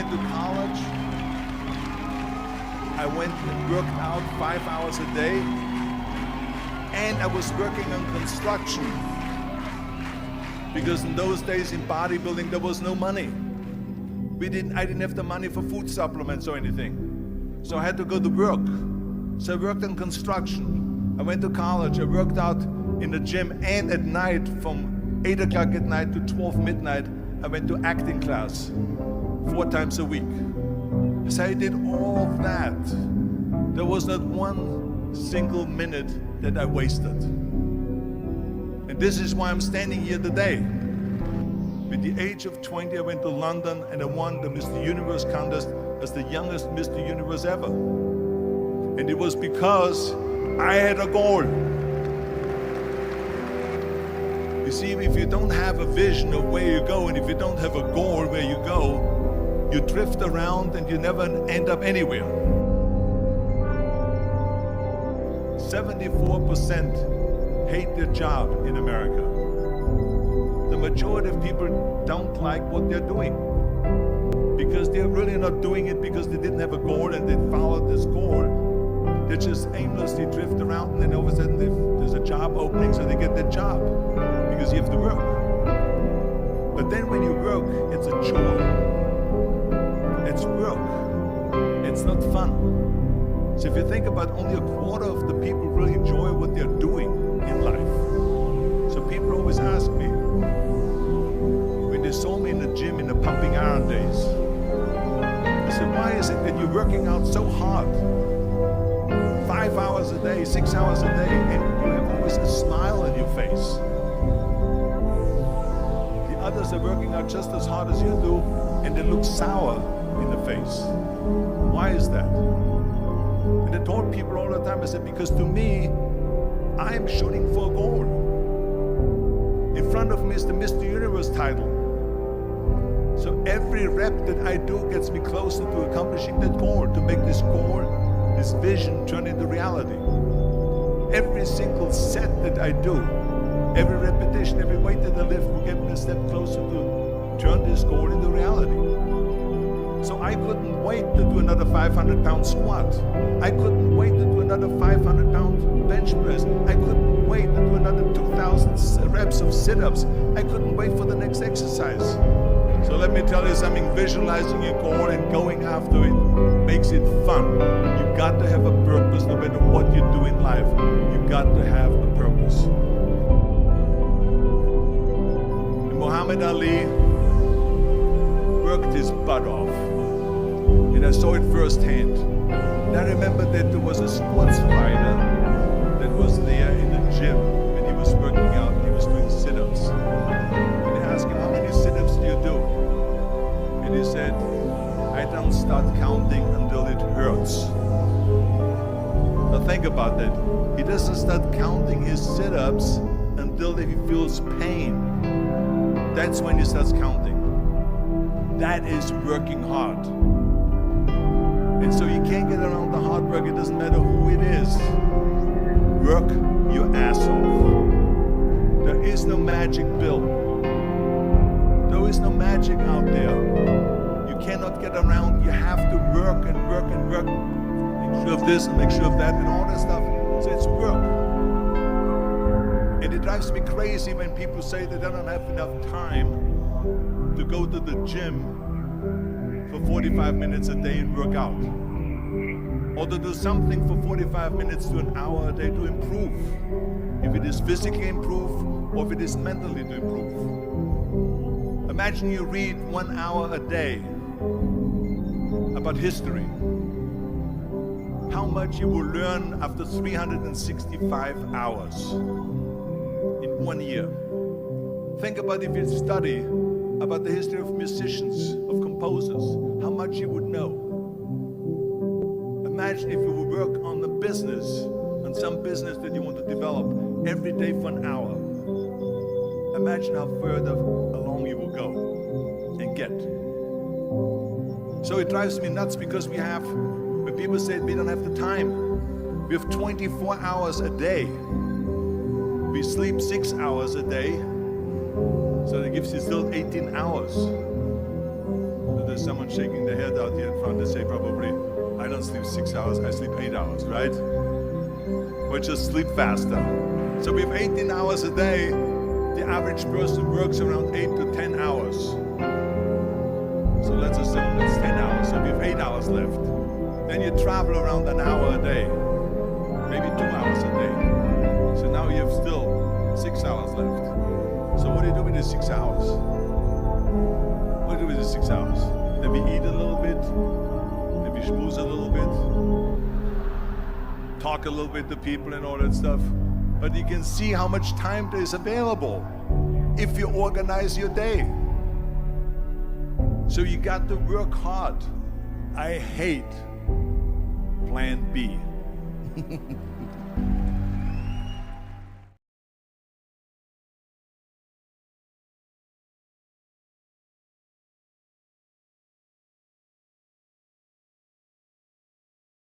went to college. I went and worked out 5 hours a day, and I was working on construction. Because in those days in bodybuilding, there was no money. I didn't have the money for food supplements or anything. So I had to go to work. So I worked on construction. I went to college. I worked out in the gym, and at night from 8 o'clock at night to 12 midnight, I went to acting class 4 times a week. So I did all of that. There was not one single minute that I wasted. And this is why I'm standing here today. With the age of 20, I went to London and I won the Mr. Universe contest as the youngest Mr. Universe ever. And it was because I had a goal. You see, if you don't have a vision of where you go, and if you don't have a goal where you go, you drift around and you never end up anywhere. 74% hate their job in America. The majority of people don't like what they're doing because they're really not doing it because they didn't have a goal and they followed this goal. They just aimlessly drift around, and then all of a sudden there's a job opening, so they get that job because you have to work. But then when you work, it's a chore. It's work. It's not fun. So if you think about, only a quarter of the people really enjoy what they're doing in life. So people always ask me, when they saw me in the gym in the pumping iron days, I said, why is it that you're working out so hard? 5 hours a day, 6 hours a day, and you have always a smile on your face. The others are working out just as hard as you do, and they look sour in the face. Why is that? And I told people all the time, I said, because to me, I'm shooting for a goal. In front of me is the Mr. Universe title. So every rep that I do gets me closer to accomplishing that goal, to make this goal, this vision, turn into reality. Every single set that I do, every repetition, every weight that I lift will get me a step closer to turn this goal into reality. So I couldn't wait to do another 500-pound squat. I couldn't wait to do another 500-pound bench press. I couldn't wait to do another 2,000 reps of sit-ups. I couldn't wait for the next exercise. So let me tell you something, visualizing your goal and going after it makes it fun. You got to have a purpose no matter what you do in life. You got to have a purpose. And Muhammad Ali worked his butt off. And I saw it firsthand. And I remember that there was a sports writer that was there in the gym and he was working out and he was doing sit-ups. And I asked him, how many sit-ups do you do? And he said, I don't start counting until it hurts. Now think about that. He doesn't start counting his sit-ups until he feels pain. That's when he starts counting. That is working hard. And so you can't get around the hard work. It doesn't matter who it is. Work your ass off. There is no magic pill. There is no magic out there. You cannot get around. You have to work and work and work. Make sure of this and make sure of that and all that stuff. So it's work. And it drives me crazy when people say that they don't have enough time to go to the gym for 45 minutes a day and work out. Or to do something for 45 minutes to an hour a day to improve. If it is physically improve or if it is mentally to improve. Imagine you read 1 hour a day about history. How much you will learn after 365 hours in 1 year. Think about if you study about the history of musicians, of composers, how much you would know. Imagine if you would work on the business, on some business that you want to develop every day for an hour. Imagine how further along you will go and get. So it drives me nuts because when people say we don't have the time, we have 24 hours a day. We sleep 6 hours a day. So that gives you still 18 hours. So there's someone shaking their head out here in front. They say probably, I don't sleep 6 hours, I sleep 8 hours, right? Or just sleep faster. So we have 18 hours a day. The average person works around 8 to 10 hours. So let's assume that's 10 hours, so we have 8 hours left. Then you travel around an hour a day, maybe 2 hours a day. So now you have still 6 hours left. So what do you do with the 6 hours? What do you do with the 6 hours? Then we eat a little bit, then we schmooze a little bit, talk a little bit to people and all that stuff. But you can see how much time there is available if you organize your day. So you got to work hard. I hate plan B.